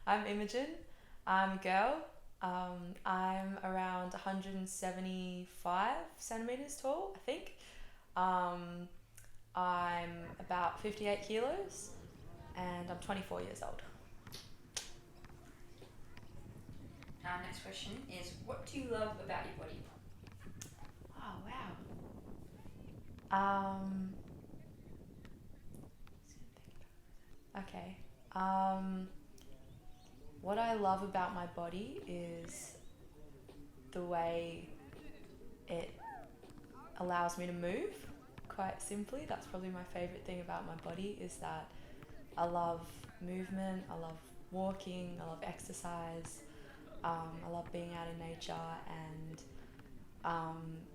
I'm Imogen. I'm a girl. I'm around 175 centimeters tall, I think. Um, I'm about 58 kilos and I'm 24 years old. Our next question is, what do you love about your body? Oh, wow. Okay. Um, what I love about my body is the way it allows me to move, quite simply. That's probably my favorite thing about my body is that I love movement, I love walking, I love exercise, I love being out in nature and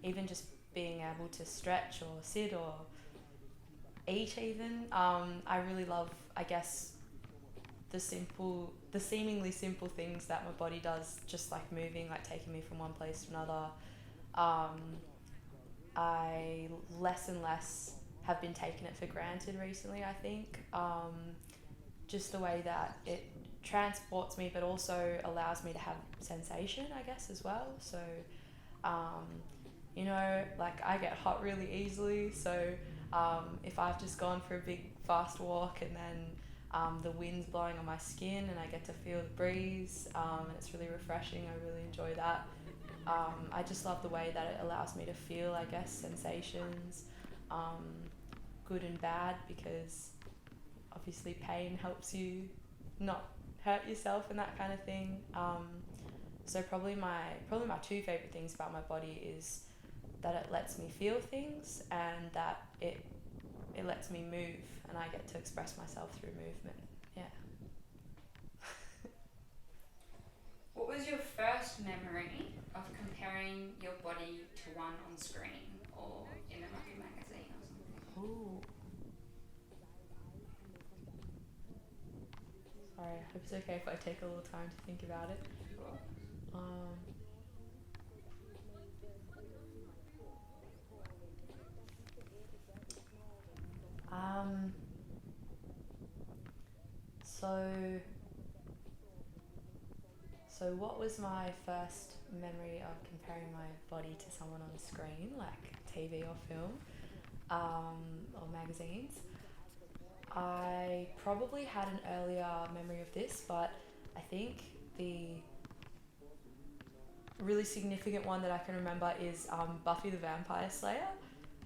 even just being able to stretch or sit or eat even. I really love, I guess, the seemingly simple things that my body does, just like moving, like taking me from one place to another. Um, I less and less have been taking it for granted recently, I think. Just the way that it transports me, but also allows me to have sensation, I guess, as well. So, um, like I get hot really easily. So, if I've just gone for a big fast walk and then the wind's blowing on my skin and I get to feel the breeze, and it's really refreshing, I really enjoy that. I just love the way that it allows me to feel, I guess, sensations, um, good and bad, because obviously pain helps you not hurt yourself and that kind of thing. So probably my two favorite things about my body is that it lets me feel things and that it lets me move and I get to express myself through movement. Yeah. What was your first memory of comparing your body to one on screen or in like a magazine or something? Ooh. Sorry, I hope it's okay if I take a little time to think about it. Sure. Um, um, so So, what was my first memory of comparing my body to someone on screen, like TV or film, or magazines? I probably had an earlier memory of this, but I think the really significant one that I can remember is Buffy the Vampire Slayer.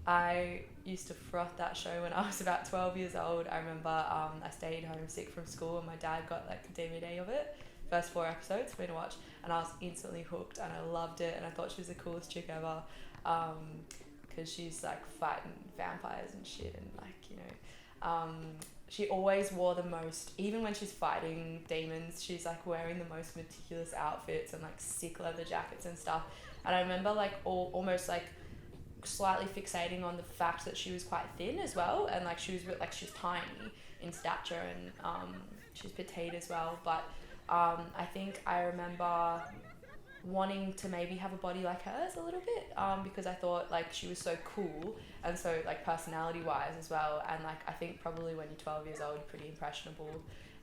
I used to froth that show when I was about 12 years old. I remember I stayed home sick from school and my dad got like a DVD of it, first 4 episodes for me to watch, and I was instantly hooked and I loved it and I thought she was the coolest chick ever, because she's like fighting vampires and shit and like, she always wore the most, even when she's fighting demons, she's like wearing the most meticulous outfits and like sick leather jackets and stuff. And I remember like almost like slightly fixating on the fact that she was quite thin as well, and like she's tiny in stature and she's petite as well. But I think I remember wanting to maybe have a body like hers a little bit, because I thought like she was so cool and so like personality wise as well. And like I think probably when you're 12 years old, you're pretty impressionable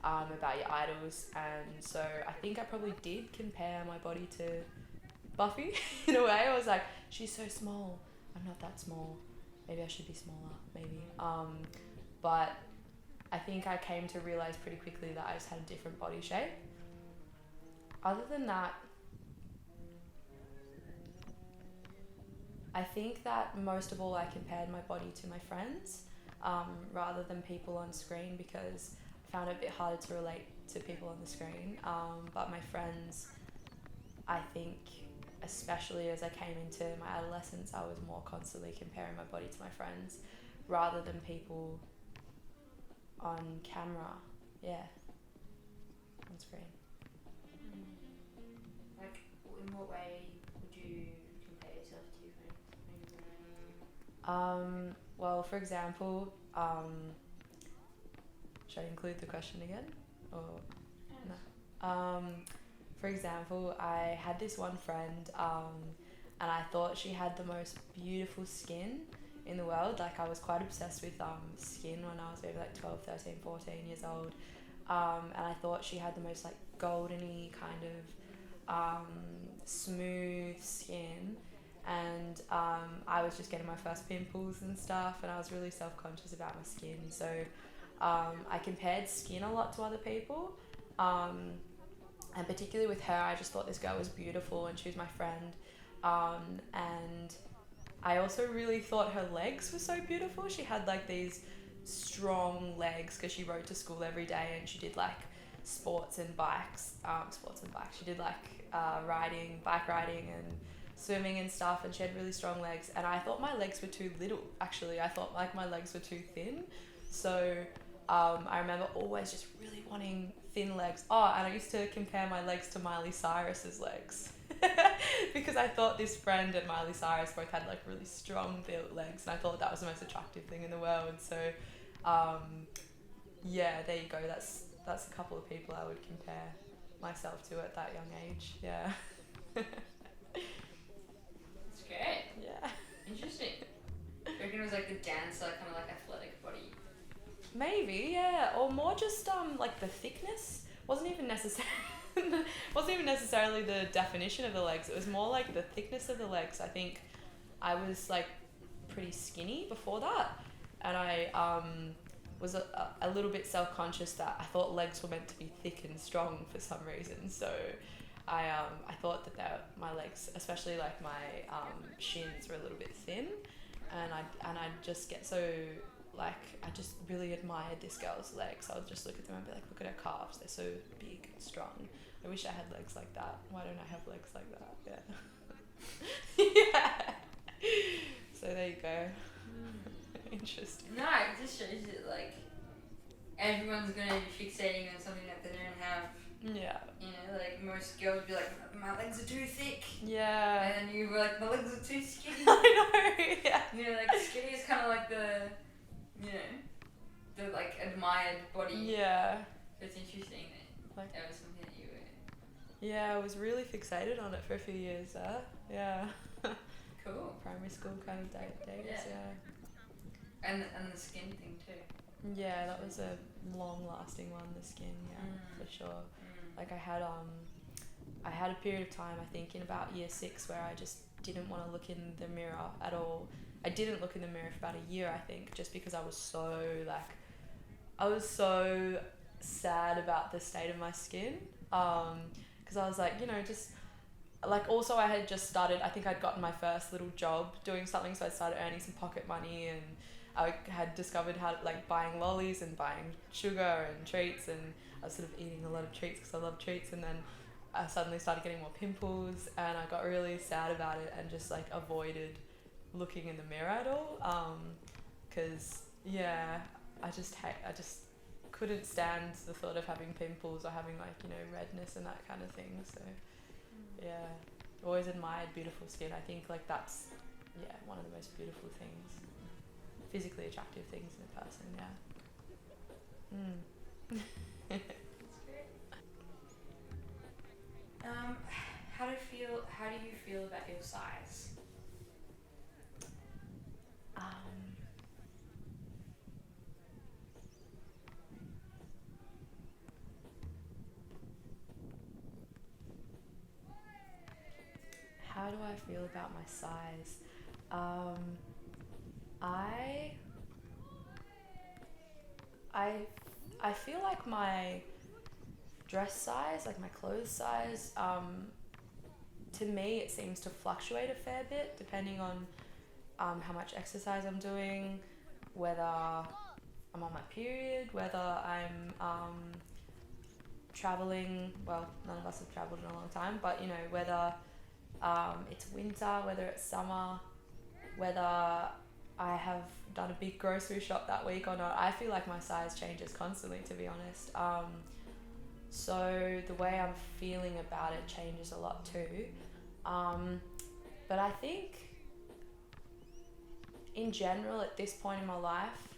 about your idols. And so I think I probably did compare my body to Buffy in a way. I was like, she's so small. I'm not that small. Maybe I should be smaller. Maybe. But I think I came to realize pretty quickly that I just had a different body shape. Other than that, I think that most of all I compared my body to my friends, rather than people on screen, because I found it a bit harder to relate to people on the screen. But my friends, I think, especially as I came into my adolescence, I was more constantly comparing my body to my friends rather than people on camera. Yeah, on screen. Like, in what way would you compare yourself to your friends? Well, for example, should I include the question again? Or Yes. no? For example, I had this one friend, and I thought she had the most beautiful skin in the world. Like, I was quite obsessed with skin when I was maybe like 12, 13, 14 years old. and I thought she had the most like goldeny kind of smooth skin, and I was just getting my first pimples and stuff, and I was really self-conscious about my skin, so I compared skin a lot to other people, and particularly with her, I just thought this girl was beautiful and she was my friend, and I also really thought her legs were so beautiful. She had like these strong legs because she rode to school every day, and she did like sports and bikes. She did like bike riding and swimming and stuff, and she had really strong legs. And I thought my legs were too little, actually. I thought like my legs were too thin. So I remember always just really wanting thin legs. Oh, and I used to compare my legs to Miley Cyrus's legs. Because I thought this friend and Miley Cyrus both had like really strong built legs, and I thought that was the most attractive thing in the world. So yeah, there you go. That's a couple of people I would compare myself to at that young age. Yeah. That's great. Yeah. Interesting. I reckon it was like the dancer, kind of like athletic body. Maybe, yeah, or more just like the thickness wasn't even necessarily the definition of the legs. It was more like the thickness of the legs. I think I was like pretty skinny before that, and I was a little bit self-conscious that I thought legs were meant to be thick and strong for some reason. So I thought that my legs, especially like my shins, were a little bit thin, and I'd just get so like I just really admired this girl's legs. I would just look at them and be like, look at her calves, they're so big and strong. I wish I had legs like that. Why don't I have legs like that? Yeah. Yeah. So there you go. Interesting. No, it just shows that like everyone's gonna be fixating on something that they don't have. Yeah. You know, like most girls would be like, my legs are too thick. Yeah. And then you were like, my legs are too skinny. I know. Yeah. You know, like skinny is kind of like the, you know, the like admired body. Yeah. It's interesting that Like that was something that you were. yeah, I was really fixated on it for a few years there. Yeah. Cool. Primary school kind of days. Yeah. And the skin thing too. Yeah, that was a long-lasting one. The skin, yeah, for sure. Like I had a period of time, I think, in about year 6 where I just didn't want to look in the mirror at all. I didn't look in the mirror for about a year, I think, just because I was so sad about the state of my skin. Because I was like, you know, just like also I had just started. I think I'd gotten my first little job doing something, so I started earning some pocket money, and I had discovered how to, like, buying lollies and buying sugar and treats, and I was sort of eating a lot of treats because I love treats, and then I suddenly started getting more pimples, and I got really sad about it and just like avoided looking in the mirror at all, because yeah, I just couldn't stand the thought of having pimples or having like, you know, redness and that kind of thing. So yeah, always admired beautiful skin. I think like that's one of the most beautiful things, physically attractive things in a person. Yeah. How do you feel about your size? How do I feel about my size? I feel like my dress size, like my clothes size, to me it seems to fluctuate a fair bit depending on how much exercise I'm doing, whether I'm on my period, whether I'm traveling. Well, none of us have traveled in a long time, but you know, whether it's winter, whether it's summer, whether I have done a big grocery shop that week or not. I feel like my size changes constantly, to be honest. So the way I'm feeling about it changes a lot too. But I think in general at this point in my life,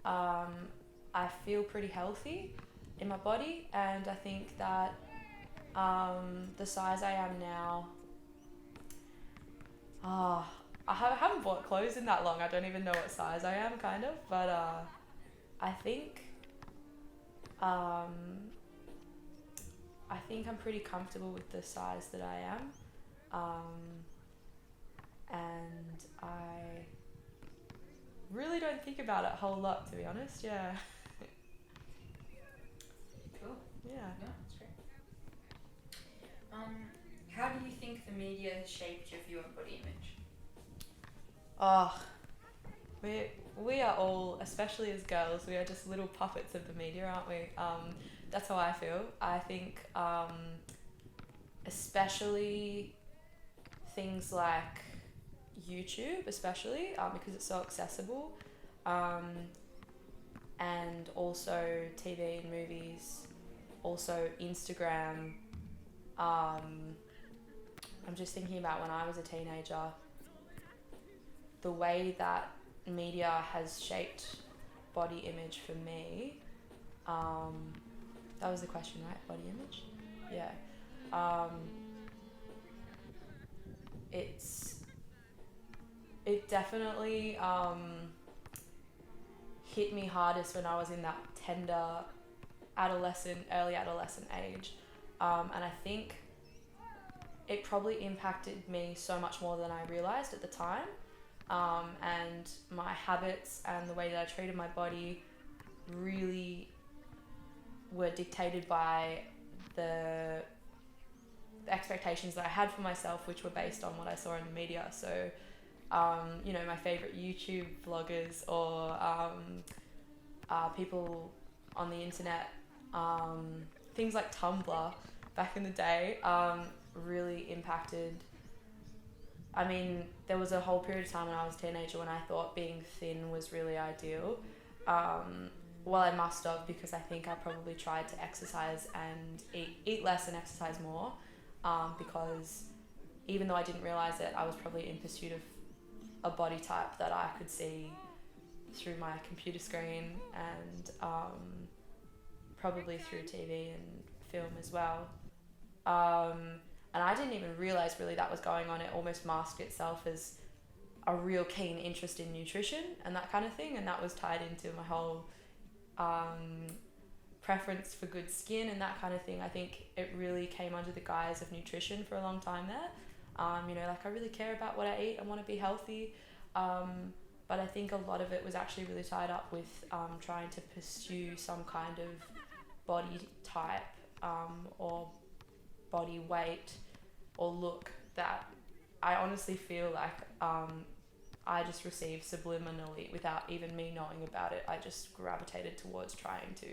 I feel pretty healthy in my body, and I think that the size I am now, I haven't bought clothes in that long. I don't even know what size I am, kind of, but I think Um, I think I'm pretty comfortable with the size that I am. And I really don't think about it a whole lot, to be honest. Yeah. Cool. Yeah. Yeah, that's great. How do you think the media has shaped your view on body image? Oh, we are all, especially as girls, we are just little puppets of the media, aren't we? That's how I feel. I think, especially things like YouTube, especially because it's so accessible, and also TV and movies, also Instagram. I'm just thinking about when I was a teenager, the way that media has shaped body image for me. That was the question, right? Body image? Yeah. It definitely hit me hardest when I was in that tender early adolescent age. And I think it probably impacted me so much more than I realized at the time. And my habits and the way that I treated my body really were dictated by the expectations that I had for myself, which were based on what I saw in the media. So, my favorite YouTube vloggers or people on the internet, things like Tumblr back in the day, really impacted. I mean, there was a whole period of time when I was a teenager when I thought being thin was really ideal. Well, I must have, because I think I probably tried to exercise and eat less and exercise more, because even though I didn't realize it, I was probably in pursuit of a body type that I could see through my computer screen and probably through TV and film as well. And I didn't even realize really that was going on. It almost masked itself as a real keen interest in nutrition and that kind of thing, and that was tied into my whole preference for good skin and that kind of thing. I think it really came under the guise of nutrition for a long time there. I really care about what I eat and want to be healthy. But I think a lot of it was actually really tied up with trying to pursue some kind of body type or body weight or look that I honestly feel like I just received subliminally without even me knowing about it. I just gravitated towards trying to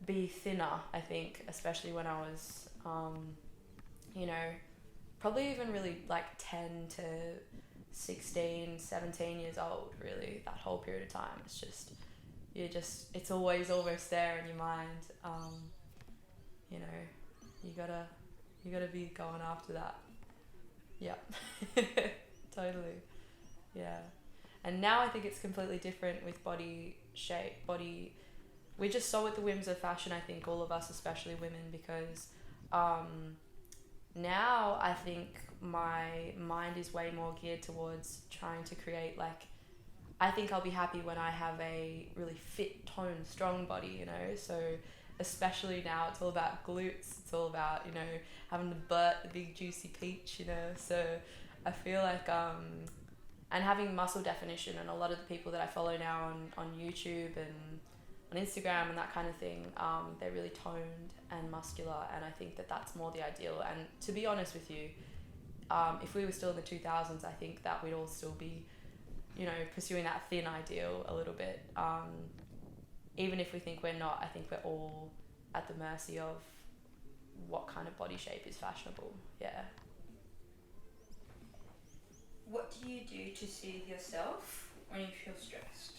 be thinner, I think, especially when I was, probably even really like 10 to 16, 17 years old, really, that whole period of time. It's just, it's always almost there in your mind. You gotta be going after that. Yeah. Totally. Yeah. And now I think it's completely different with body shape, we're just so at the whims of fashion, I think, all of us, especially women, because now I think my mind is way more geared towards trying to create, I think I'll be happy when I have a really fit, toned, strong body, so especially now it's all about glutes, it's all about, having the butt, the big juicy peach, so I feel like, and having muscle definition, and a lot of the people that I follow now on YouTube and on Instagram and that kind of thing, they're really toned and muscular, and I think that that's more the ideal. And to be honest with you, if we were still in the 2000s, I think that we'd all still be, pursuing that thin ideal a little bit. Even if we think we're not, I think we're all at the mercy of what kind of body shape is fashionable. Yeah. What do you do to soothe yourself when you feel stressed?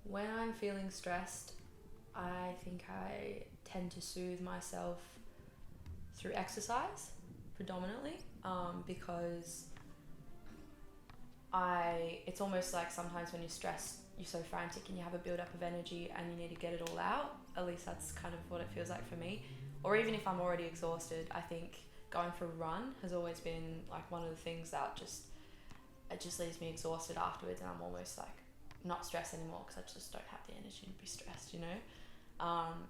When I'm feeling stressed, I think I tend to soothe myself through exercise predominantly, because it's almost like sometimes when you're stressed, you're so frantic and you have a build up of energy and you need to get it all out. At least that's kind of what it feels like for me. Or even if I'm already exhausted, I think going for a run has always been like one of the things that it just leaves me exhausted afterwards, and I'm almost like not stressed anymore because I just don't have the energy to be stressed, you know.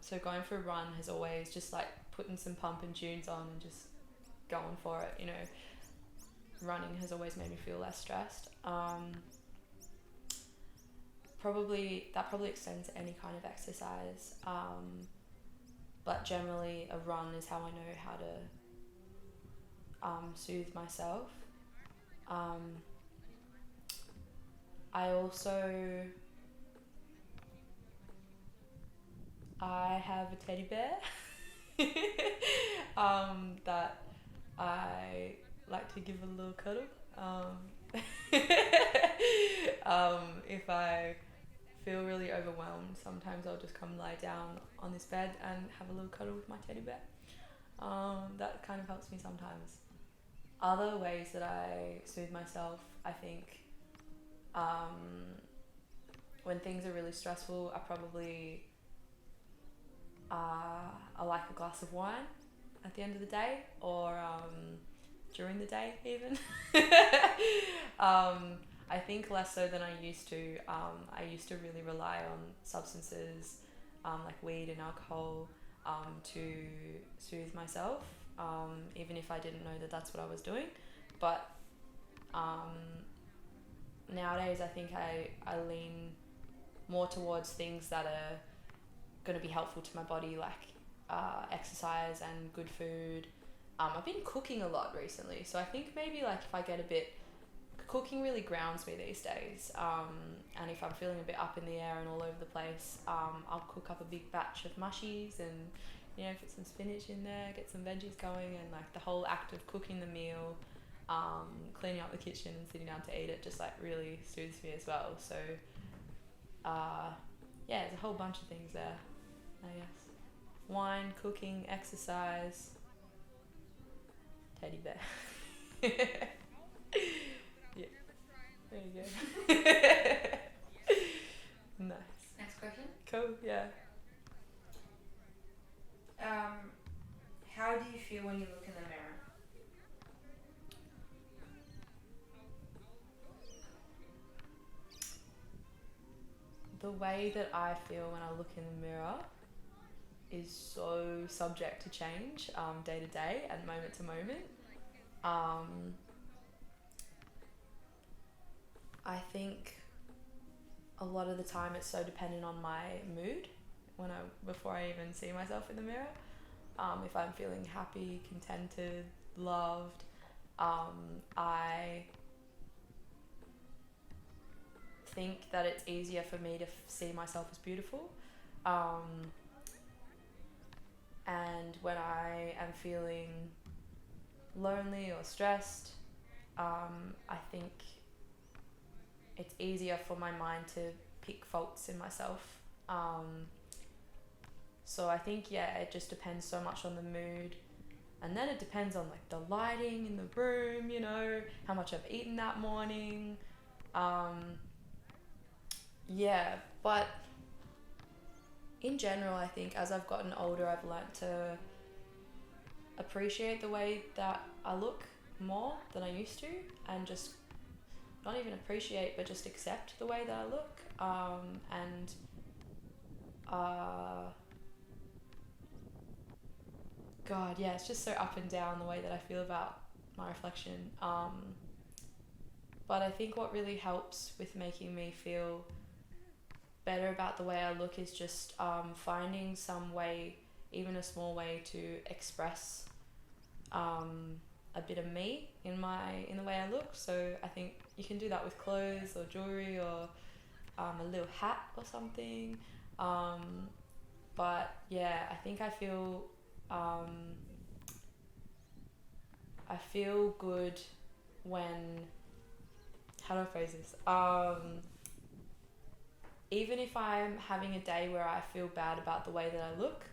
So going for a run has always just like putting some pumping tunes on and just going for it, you know. Running has always made me feel less stressed. Probably extends to any kind of exercise, but generally a run is how I know how to soothe myself. I have a teddy bear that I like to give a little cuddle. If I feel really overwhelmed, sometimes I'll just come lie down on this bed and have a little cuddle with my teddy bear. That kind of helps me sometimes. Other ways that I soothe myself, I think, when things are really stressful, I like a glass of wine at the end of the day, or during the day even. I think less so than I used to. I used to really rely on substances like weed and alcohol to soothe myself, even if I didn't know that that's what I was doing. But nowadays I think I lean more towards things that are going to be helpful to my body, like exercise and good food. I've been cooking a lot recently, so I think maybe like if I get a bit, cooking really grounds me these days, and if I'm feeling a bit up in the air and all over the place, I'll cook up a big batch of mushies and, you know, put some spinach in there, get some veggies going, and like the whole act of cooking the meal, cleaning up the kitchen and sitting down to eat it just like really soothes me as well. So yeah, there's a whole bunch of things there, I guess. Wine, cooking, exercise, teddy bear. Yeah, there you go. Nice. Next question. Cool, yeah. How do you feel when you look in the mirror? The way that I feel when I look in the mirror is so subject to change, day to day and moment to moment. I think a lot of the time it's so dependent on my mood before I even see myself in the mirror. If I'm feeling happy, contented, loved, I think that it's easier for me to see myself as beautiful. And when I am feeling lonely or stressed, I think it's easier for my mind to pick faults in myself. So I think, yeah, it just depends so much on the mood. And then it depends on like the lighting in the room, you know, how much I've eaten that morning. Yeah, but in general, I think as I've gotten older, I've learnt to appreciate the way that I look more than I used to, and just not even appreciate, but just accept the way that I look. God, yeah, it's just so up and down the way that I feel about my reflection. But I think what really helps with making me feel better about the way I look is just finding some way, even a small way, to express a bit of me in the way I look. So I think you can do that with clothes or jewelry or a little hat or something. But yeah, I think I feel good when, how do I phrase this? Even if I'm having a day where I feel bad about the way that I look,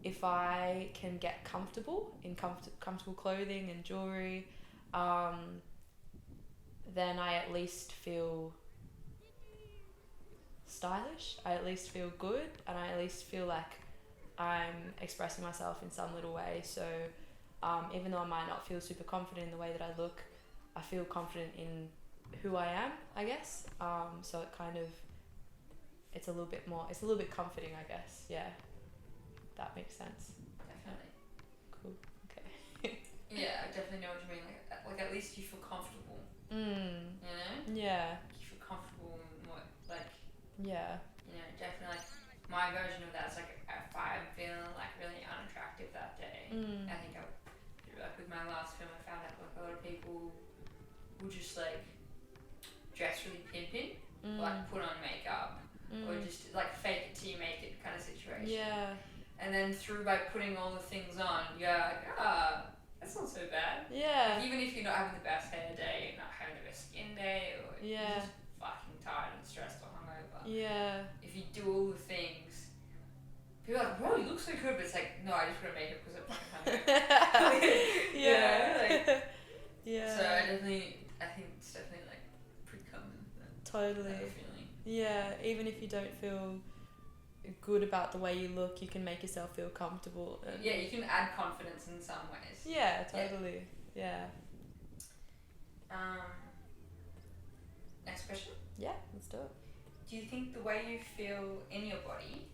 if I can get comfortable in comfortable clothing and jewelry, then I at least feel stylish, I at least feel good, and I at least feel like I'm expressing myself in some little way. So even though I might not feel super confident in the way that I look, I feel confident in who I am, I guess. So it kind of, it's a little bit comforting, I guess. Yeah, that makes sense. Definitely. Cool. Okay. Yeah, I definitely know what you mean. Like at least you feel comfortable. You know? Yeah. You feel comfortable in what, like, Yeah. you know, definitely like my version of that is like if I'm feeling like really unattractive that day. I think like with my last film, I found out like a lot of people will just like dress really pimping, like put on makeup, or just like fake it till you make it kind of situation. Yeah. And then through by putting all the things on, you're like, that's not so bad. Yeah. Like, even if you're not having the best hair day, you're not having the best skin day, or you're just fucking tired and stressed or hungover. Yeah. If you do all the things, people are like, bro, you look so good, but it's like, no, I just put on makeup because I'm fucking hungover. Yeah. So I think it's definitely like pretty common. Totally. That feeling. Yeah, even if you don't feel good about the way you look, you can make yourself feel comfortable. And yeah, you can add confidence in some ways. Yeah, totally. Yeah. Next question. Yeah, let's do it. Do you think the way you feel in your body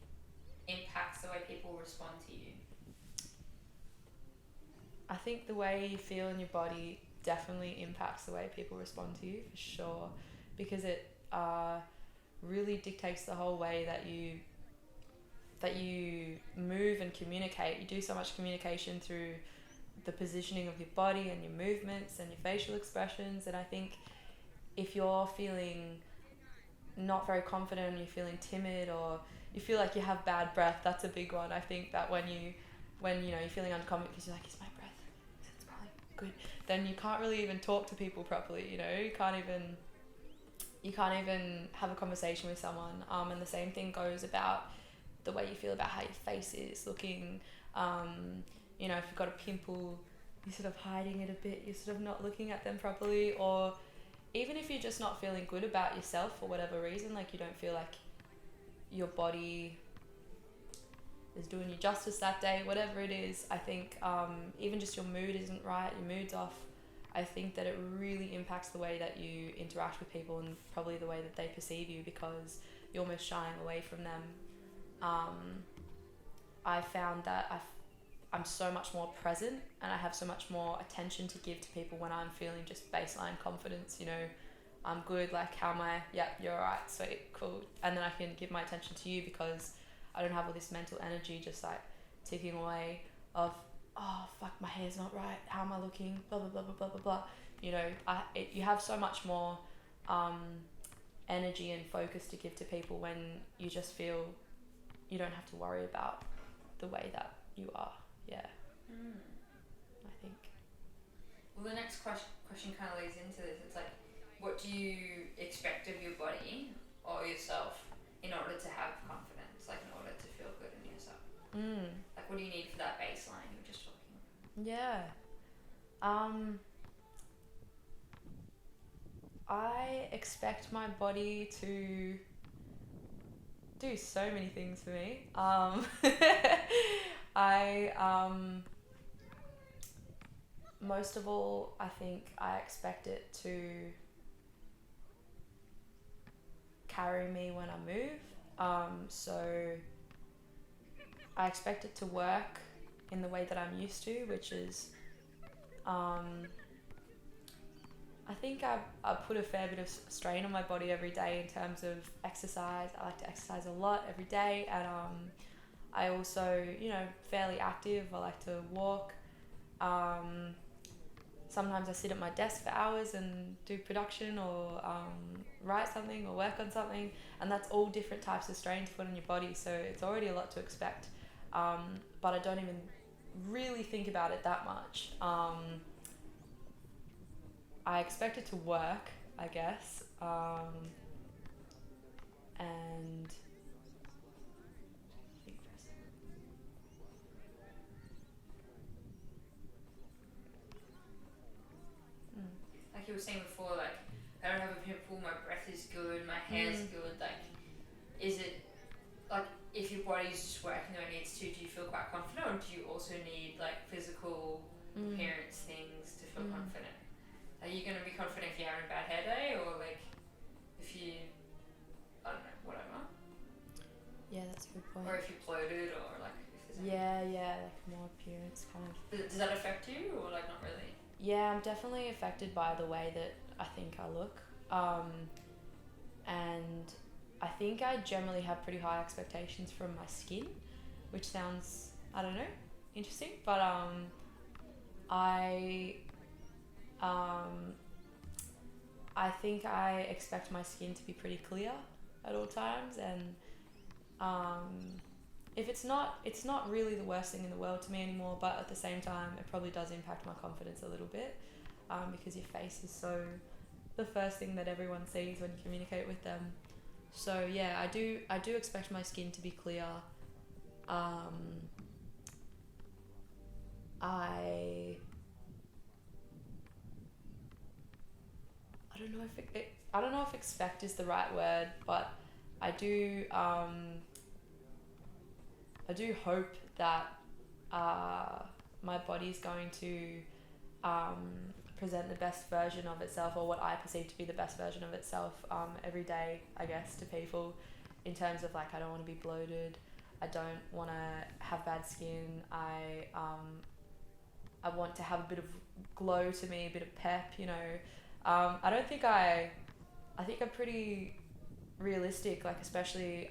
impacts the way people respond to you? I think the way you feel in your body definitely impacts the way people respond to you, for sure, because it really dictates the whole way that you move and communicate. You do so much communication through the positioning of your body and your movements and your facial expressions, and I think if you're feeling not very confident, and you're feeling timid, or you feel like you have bad breath, that's a big one. I think that when you know you're feeling unconfident because you're like, is my breath, it's probably good, then you can't really even talk to people properly. You know, you can't even have a conversation with someone. And the same thing goes about the way you feel about how your face is looking. You know, if you've got a pimple, you're sort of hiding it a bit, you're sort of not looking at them properly, or even if you're just not feeling good about yourself for whatever reason, like you don't feel like your body is doing you justice that day, whatever it is, I think even just your mood isn't right, your mood's off, I think that it really impacts the way that you interact with people and probably the way that they perceive you, because you're almost shying away from them. I found that I'm so much more present and I have so much more attention to give to people when I'm feeling just baseline confidence. You know, I'm good, like, how am I? Yep, you're alright, sweet, cool. And then I can give my attention to you because I don't have all this mental energy just like ticking away of, oh fuck, my hair's not right, how am I looking, blah blah blah blah blah blah blah. You know, you have so much more energy and focus to give to people when you just feel you don't have to worry about the way that you are. Yeah. I think. Well, the next question kind of leads into this. It's like, what do you expect of your body or yourself in order to have confidence, like in order to feel good in yourself? Like, what do you need for that baseline you were just talking about? Yeah. I expect my body to do so many things for me. Most of all, I think I expect it to carry me when I move. So I expect it to work in the way that I'm used to, which is, I think I put a fair bit of strain on my body every day in terms of exercise. I like to exercise a lot every day, and I also, you know, fairly active. I like to walk. Sometimes I sit at my desk for hours and do production or write something or work on something, and that's all different types of strain to put on your body, so it's already a lot to expect. But I don't even really think about it that much. I expect it to work, I guess, and like you were saying before, like, I don't have a pimple, my breath is good, my hair's good, like, is it, like, if your body's just working the way it needs to, do you feel quite confident, or do you also need, like, physical Or if you're bloated, or like if there's yeah, like more appearance kind of. Does that affect you, or like not really? Yeah, I'm definitely affected by the way that I think I look. And I think I generally have pretty high expectations from my skin, which sounds, I don't know, interesting. But I I think I expect my skin to be pretty clear at all times, and if it's not really the worst thing in the world to me anymore. But at the same time, it probably does impact my confidence a little bit, because your face is so the first thing that everyone sees when you communicate with them. So yeah, I do expect my skin to be clear. I I don't know if I don't know if expect is the right word, but I do I do hope that my body's going to present the best version of itself, or what I perceive to be the best version of itself, every day, I guess, to people, in terms of like, I don't want to be bloated, I don't want to have bad skin, I want to have a bit of glow to me, a bit of pep, you know. I don't think I think I'm pretty realistic, like especially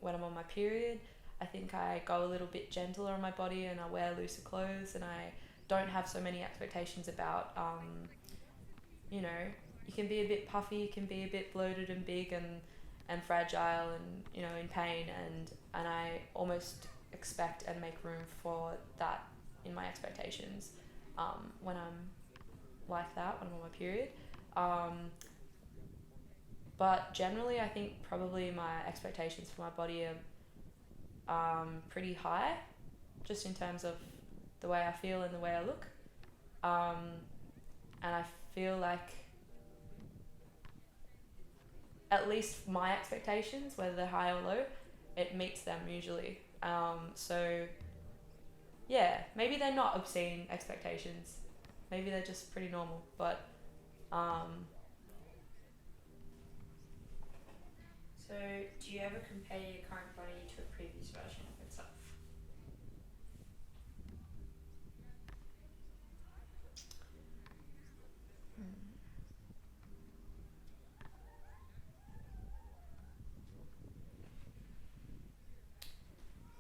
when I'm on my period. I think I go a little bit gentler on my body, and I wear looser clothes, and I don't have so many expectations about, you know, you can be a bit puffy, you can be a bit bloated and big and fragile and, you know, in pain, and I almost expect and make room for that in my expectations when I'm like that, when I'm on my period. But generally, I think probably my expectations for my body are pretty high, just in terms of the way I feel and the way I look. And I feel like at least my expectations, whether they're high or low, it meets them usually. So yeah, maybe they're not obscene expectations. Maybe they're just pretty normal, but So, do you ever compare your current body to a previous version of itself?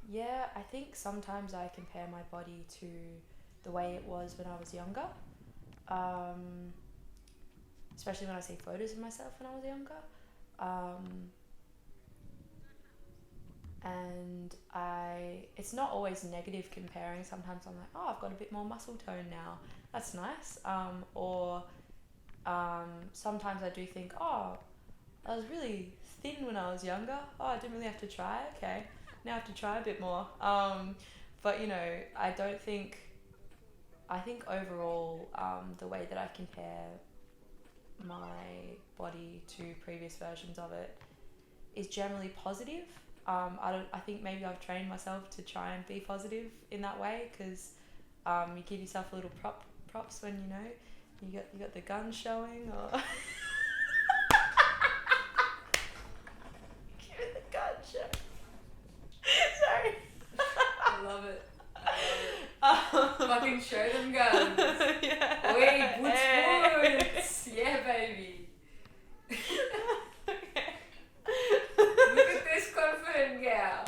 yeah, I think sometimes I compare my body to the way it was when I was younger. Especially when I see photos of myself when I was younger. And it's not always negative comparing. Sometimes I'm like, oh, I've got a bit more muscle tone now. That's nice. Or sometimes I do think, oh, I was really thin when I was younger. Oh, I didn't really have to try. Okay, now I have to try a bit more. But you know, I don't think. I think overall, the way that I compare my body to previous versions of it is generally positive. I think maybe I've trained myself to try and be positive in that way, because you give yourself a little props when you know you got the gun showing, or give it the gun show. Sorry. I love it. Fucking show them guns. Yeah. Wait, woods. Yeah, baby. Look at this confident gal.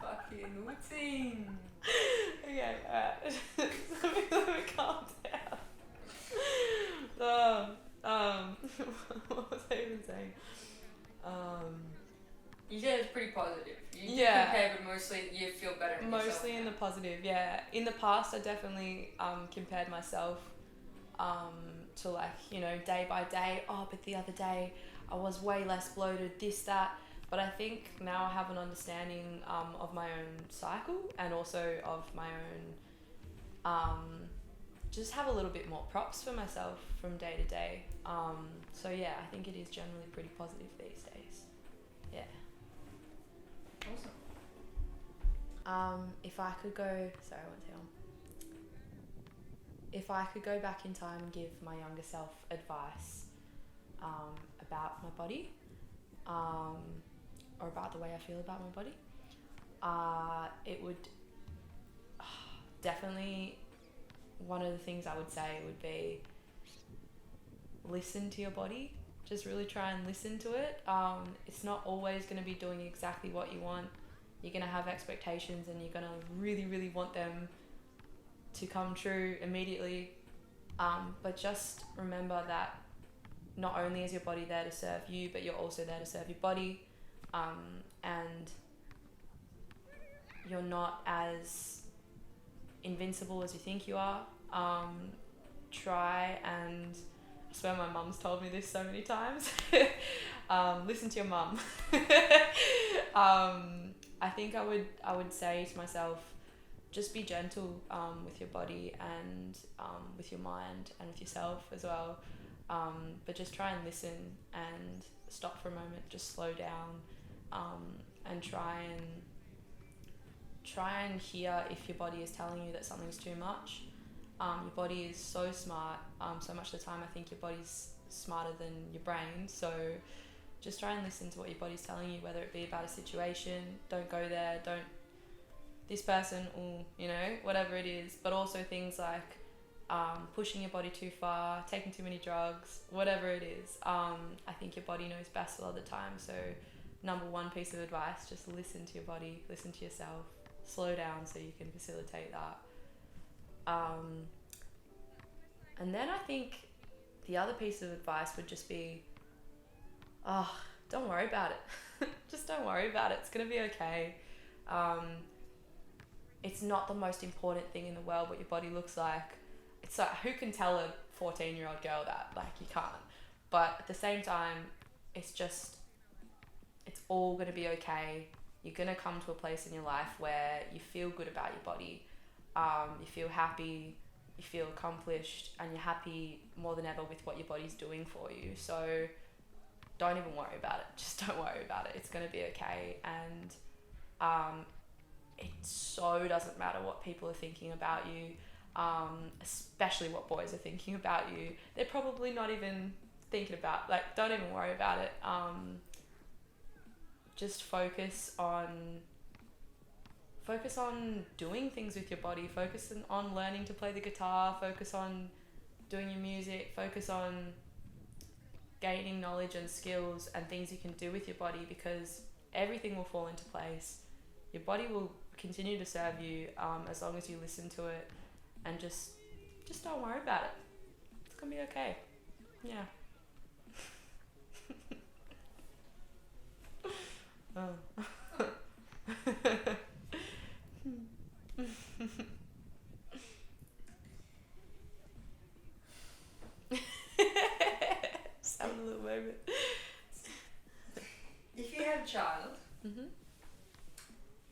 Fucking woodsing. Okay, alright. let me calm down. What was I even saying? You said it's pretty positive. You Yeah. compare, but mostly you feel better in yourself. Mostly in the positive, yeah. In the past, I definitely compared myself to, like, you know, day by day. Oh, but the other day I was way less bloated, this, that. But I think now I have an understanding of my own cycle, and also of my own, just have a little bit more props for myself from day to day. So yeah, I think it is generally pretty positive these days. Yeah. Awesome. If I could go, sorry, I won't tell. If I could go back in time and give my younger self advice about my body, or about the way I feel about my body, it would definitely, one of the things I would say would be listen to your body. Just really try and listen to it. It's not always going to be doing exactly what you want. You're going to have expectations and you're going to really, really want them to come true immediately. But just remember that not only is your body there to serve you, but you're also there to serve your body. And you're not as invincible as you think you are. Try and, I swear my mum's told me this so many times, listen to your mum. I think I would say to myself, just be gentle with your body and with your mind and with yourself as well. But just try and listen and stop for a moment, just slow down, and try and hear if your body is telling you that something's too much. Your body is so smart. So much of the time I think your body's smarter than your brain. So just try and listen to what your body's telling you, whether it be about a situation, don't go there, don't this person, or, you know, whatever it is. But also things like pushing your body too far, taking too many drugs, whatever it is. I think your body knows best a lot of the time. So number one piece of advice, just listen to your body, listen to yourself, slow down so you can facilitate that. And then I think the other piece of advice would just be, don't worry about it. Just don't worry about it. It's going to be okay. It's not the most important thing in the world what your body looks like. It's like, who can tell a 14-year-old girl that? Like, you can't. But at the same time, it's all going to be okay. You're going to come to a place in your life where you feel good about your body. You feel happy, you feel accomplished, and you're happy more than ever with what your body's doing for you. So don't even worry about it. Just don't worry about it. It's going to be okay. And it so doesn't matter what people are thinking about you, especially what boys are thinking about you. They're probably not even thinking about, like, don't even worry about it. Just focus on doing things with your body, focus on learning to play the guitar, focus on doing your music, focus on gaining knowledge and skills and things you can do with your body, because everything will fall into place. Your body will continue to serve you as long as you listen to it, and just don't worry about it. It's gonna be okay. Yeah. Oh. Just having a little moment. If you had a child, Mm-hmm.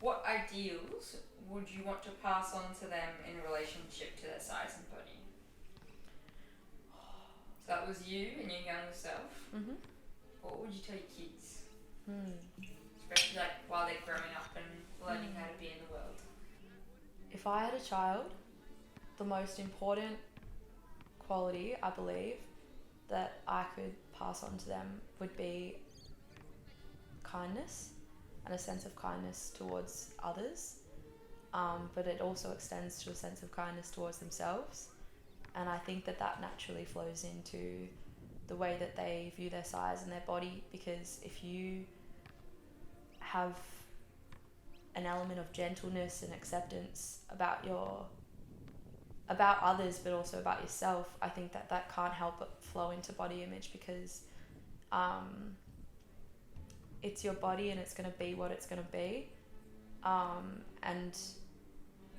what ideals would you want to pass on to them in relationship to their size and body? So that was you and your younger self. Mm-hmm. What would you tell your kids? Hmm. Especially like while they're growing up and learning how to be in the world. If I had a child, the most important quality, I believe, that I could pass on to them would be kindness and a sense of kindness towards others. But it also extends to a sense of kindness towards themselves. And I think that naturally flows into the way that they view their size and their body, because if you have an element of gentleness and acceptance about others, but also about yourself, I think that can't help but flow into body image, because it's your body and it's going to be what it's going to be. And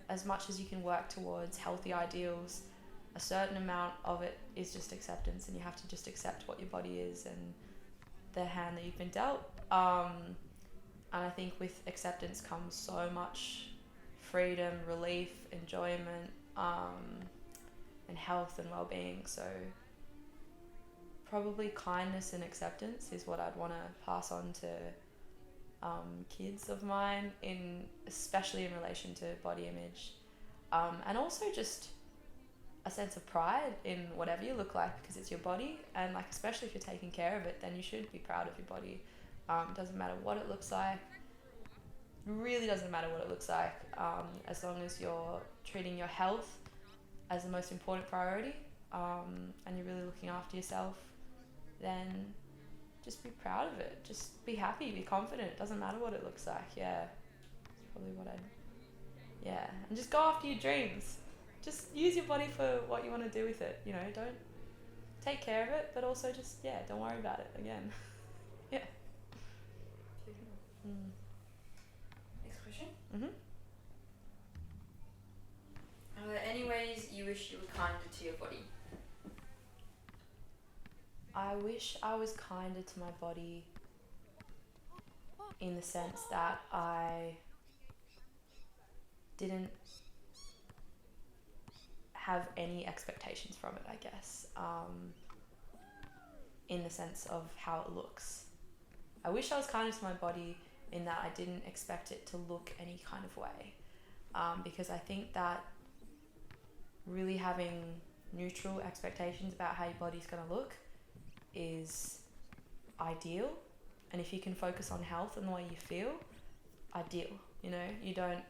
as much as you can work towards healthy ideals, a certain amount of it is just acceptance, and you have to just accept what your body is and the hand that you've been dealt. And I think with acceptance comes so much freedom, relief, enjoyment, and health and well-being. So probably kindness and acceptance is what I'd want to pass on to kids of mine, especially in relation to body image, and also just a sense of pride in whatever you look like, because it's your body, and like, especially if you're taking care of it, then you should be proud of your body. It doesn't matter what it looks like. really doesn't matter what it looks like, as long as you're treating your health as the most important priority, and you're really looking after yourself, then just be proud of it. Just be happy, be confident. It doesn't matter what it looks like. Yeah, that's probably what I. Yeah, and just go after your dreams. Just use your body for what you want to do with it. Don't take care of it, but also just don't worry about it again. Yeah. Mm. Next question. Mhm. Are there any ways you wish you were kinder to your body? I wish I was kinder to my body in the sense that I didn't have any expectations from it, I guess, in the sense of how it looks. I wish I was kinder to my body in that I didn't expect it to look any kind of way, because I think that really having neutral expectations about how your body's going to look is ideal. And if you can focus on health and the way you feel, ideal. You don't.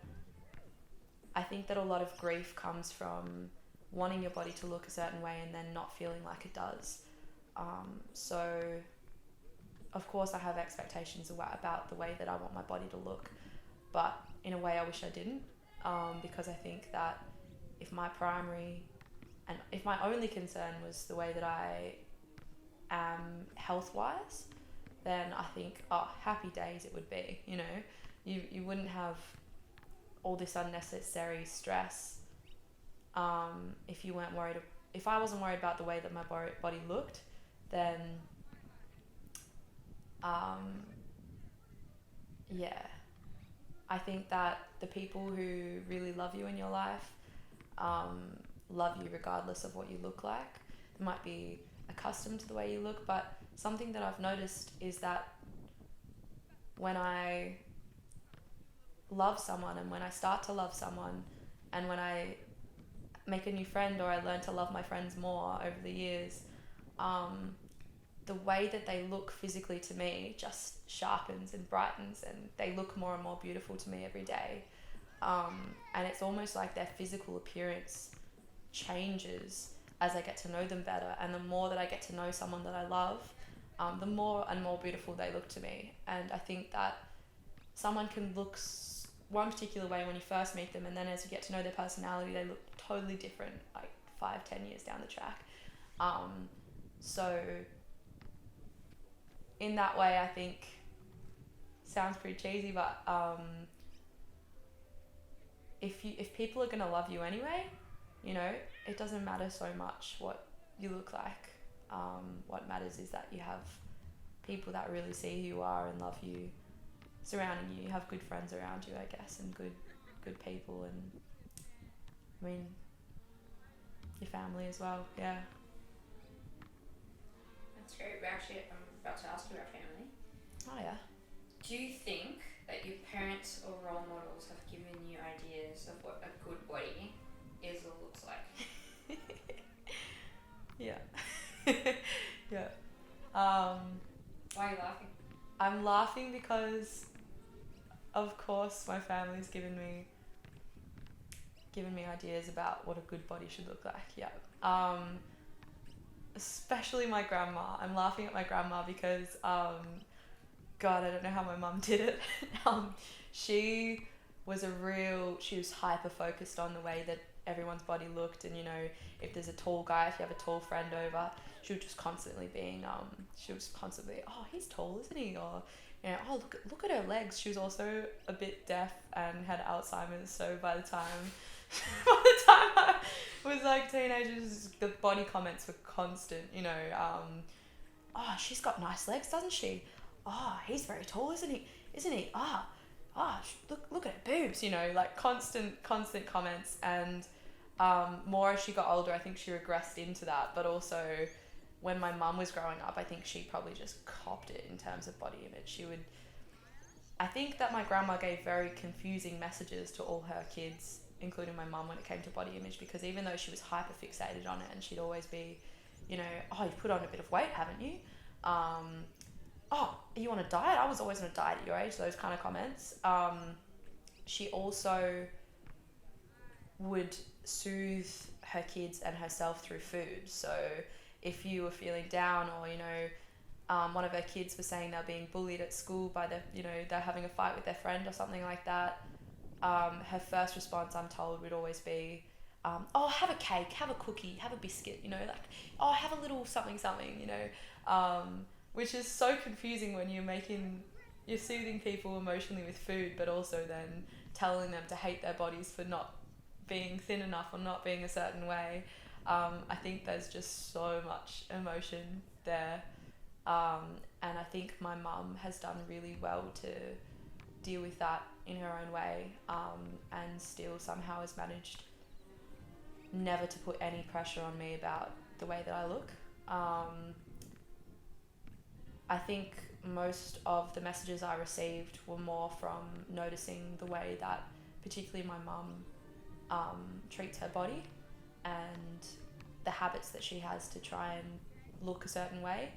I think that a lot of grief comes from wanting your body to look a certain way and then not feeling like it does. So of course I have expectations about the way that I want my body to look, but in a way I wish I didn't, because I think that if my only concern was the way that I am health-wise, then I think, happy days it would be. You wouldn't have all this unnecessary stress, if you weren't worried. If I wasn't worried about the way that my body looked, then I think that the people who really love you in your life love you regardless of what you look like. They might be accustomed to the way you look, but something that I've noticed is that when I love someone, and when I start to love someone, and when I make a new friend, or I learn to love my friends more over the years, the way that they look physically to me just sharpens and brightens, and they look more and more beautiful to me every day. And it's almost like their physical appearance changes as I get to know them better. And the more that I get to know someone that I love, the more and more beautiful they look to me. And I think that someone can look one particular way when you first meet them, and then as you get to know their personality, they look totally different, like 5-10 years down the track. So in that way, I think, sounds pretty cheesy, but if people are gonna love you anyway, it doesn't matter so much what you look like. What matters is that you have people that really see who you are and love you surrounding you. You have good friends around you, I guess, and good people, and your family as well. Yeah. That's great. I'm about to ask you about family. Oh yeah. Do you think that your parents or role models have given you ideas of what a good body is or looks like? Yeah. Yeah. Why are you laughing? I'm laughing because, of course, my family's given me ideas about what a good body should look like. Yeah. Especially my grandma. I'm laughing at my grandma because, God, I don't know how my mum did it. She was hyper focused on the way that everyone's body looked, and if there's a tall guy, if you have a tall friend over, she was just constantly oh, he's tall, isn't he? Or oh, look at her legs. She was also a bit deaf and had Alzheimer's, so by the time I was like teenagers, the body comments were constant. Oh, she's got nice legs, doesn't she? Oh, he's very tall, isn't he? Look at her boobs. Like constant comments. And more as she got older, I think she regressed into that. But also, when my mum was growing up, I think she probably just copped it in terms of body image. I think that my grandma gave very confusing messages to all her kids, including my mum, when it came to body image, because even though she was hyper fixated on it, and she'd always be, oh, you've put on a bit of weight, haven't you? Oh, you on a diet? I was always on a diet at your age, those kind of comments. She also would soothe her kids and herself through food. So if you were feeling down, or, you know, one of her kids was saying they're being bullied at school by their, you know, they're having a fight with their friend or something like that, her first response, I'm told, would always be, oh, have a cake, have a cookie, have a biscuit, you know, like, oh, have a little something, you know, which is so confusing when you're soothing people emotionally with food, but also then telling them to hate their bodies for not being thin enough or not being a certain way. I think there's just so much emotion there. And I think my mum has done really well to deal with that in her own way, and still somehow has managed never to put any pressure on me about the way that I look. I think most of the messages I received were more from noticing the way that particularly my mum treats her body and the habits that she has to try and look a certain way.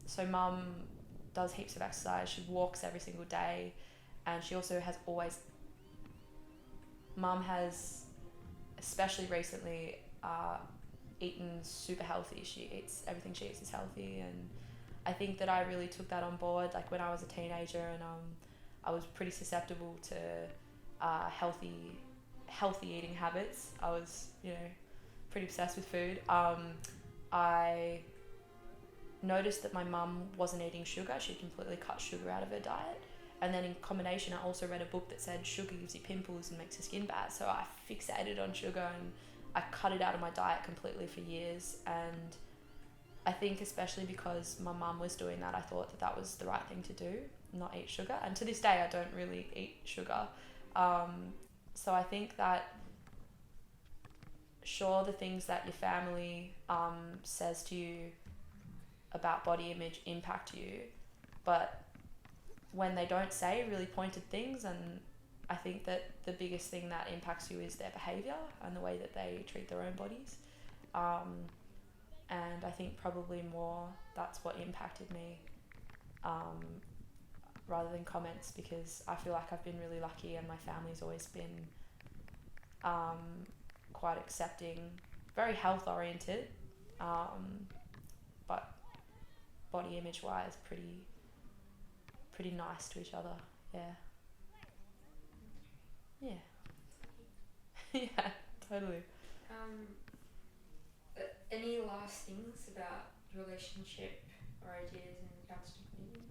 So mum does heaps of exercise, she walks every single day, and she also has always, mum has, especially recently, eaten super healthy. She eats, everything she eats is healthy, and I think that I really took that on board, like when I was a teenager, and I was pretty susceptible to healthy eating habits. I was, you know, pretty obsessed with food. I noticed that my mum wasn't eating sugar. She'd completely cut sugar out of her diet. And then in combination, I also read a book that said sugar gives you pimples and makes your skin bad. So I fixated on sugar and I cut it out of my diet completely for years. And I think especially because my mum was doing that, I thought that that was the right thing to do, not eat sugar. And to this day, I don't really eat sugar. So I think that, sure, the things that your family says to you about body image impact you, but when they don't say really pointed things, and I think that the biggest thing that impacts you is their behaviour and the way that they treat their own bodies. And I think probably more that's what impacted me, rather than comments, because I feel like I've been really lucky and my family's always been quite accepting, very health oriented, but body image wise pretty nice to each other. Yeah yeah, totally. Any last things about relationship or ideas in regards to food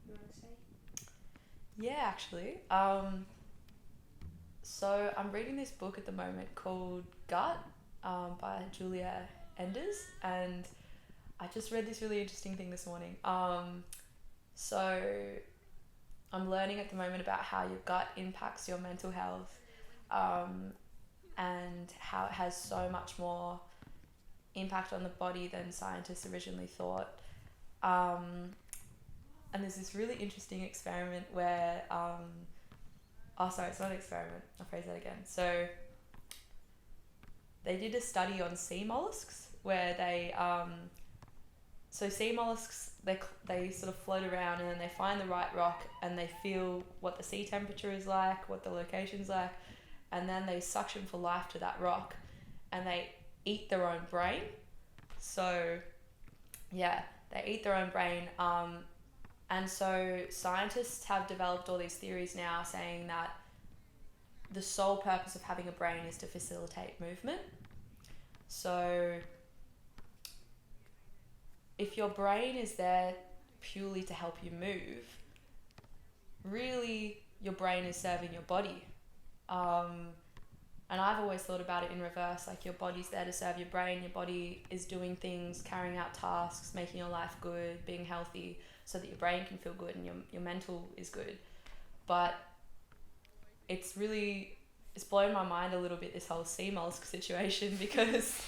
you want to say? Yeah, actually. So I'm reading this book at the moment called Gut, by Julia Enders, and I just read this really interesting thing this morning. So I'm learning at the moment about how your gut impacts your mental health, and how it has so much more impact on the body than scientists originally thought. And there's this really interesting experiment where, sorry, it's not an experiment, I'll phrase that again. So they did a study on sea mollusks where so sea mollusks, they sort of float around and then they find the right rock and they feel what the sea temperature is like, what the location's like, and then they suction for life to that rock and they eat their own brain. So yeah, they eat their own brain. And so scientists have developed all these theories now saying that the sole purpose of having a brain is to facilitate movement. So if your brain is there purely to help you move, really your brain is serving your body. And I've always thought about it in reverse, like your body's there to serve your brain, your body is doing things, carrying out tasks, making your life good, being healthy, so that your brain can feel good and your mental is good. But it's blown my mind a little bit, this whole sea mollusk situation, because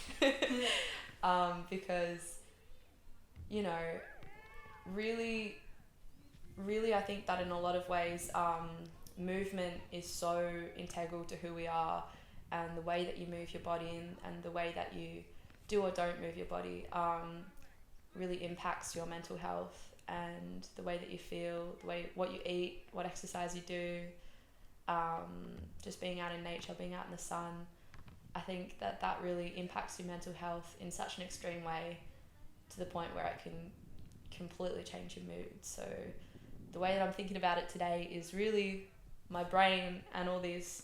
you know, really I think that in a lot of ways, movement is so integral to who we are, and the way that you move your body and the way that you do or don't move your body really impacts your mental health and the way that you feel, the way what you eat, what exercise you do, just being out in nature, being out in the sun. I think that that really impacts your mental health in such an extreme way, to the point where it can completely change your mood. So the way that I'm thinking about it today is really my brain and all these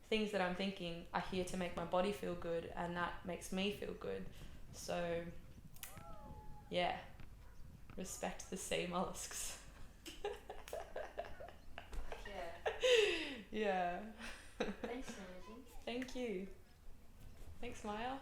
things that I'm thinking are here to make my body feel good, and that makes me feel good. So yeah, respect the sea mollusks. Yeah. Yeah. Thanks, Imogen. Thank you. Thanks, Maya.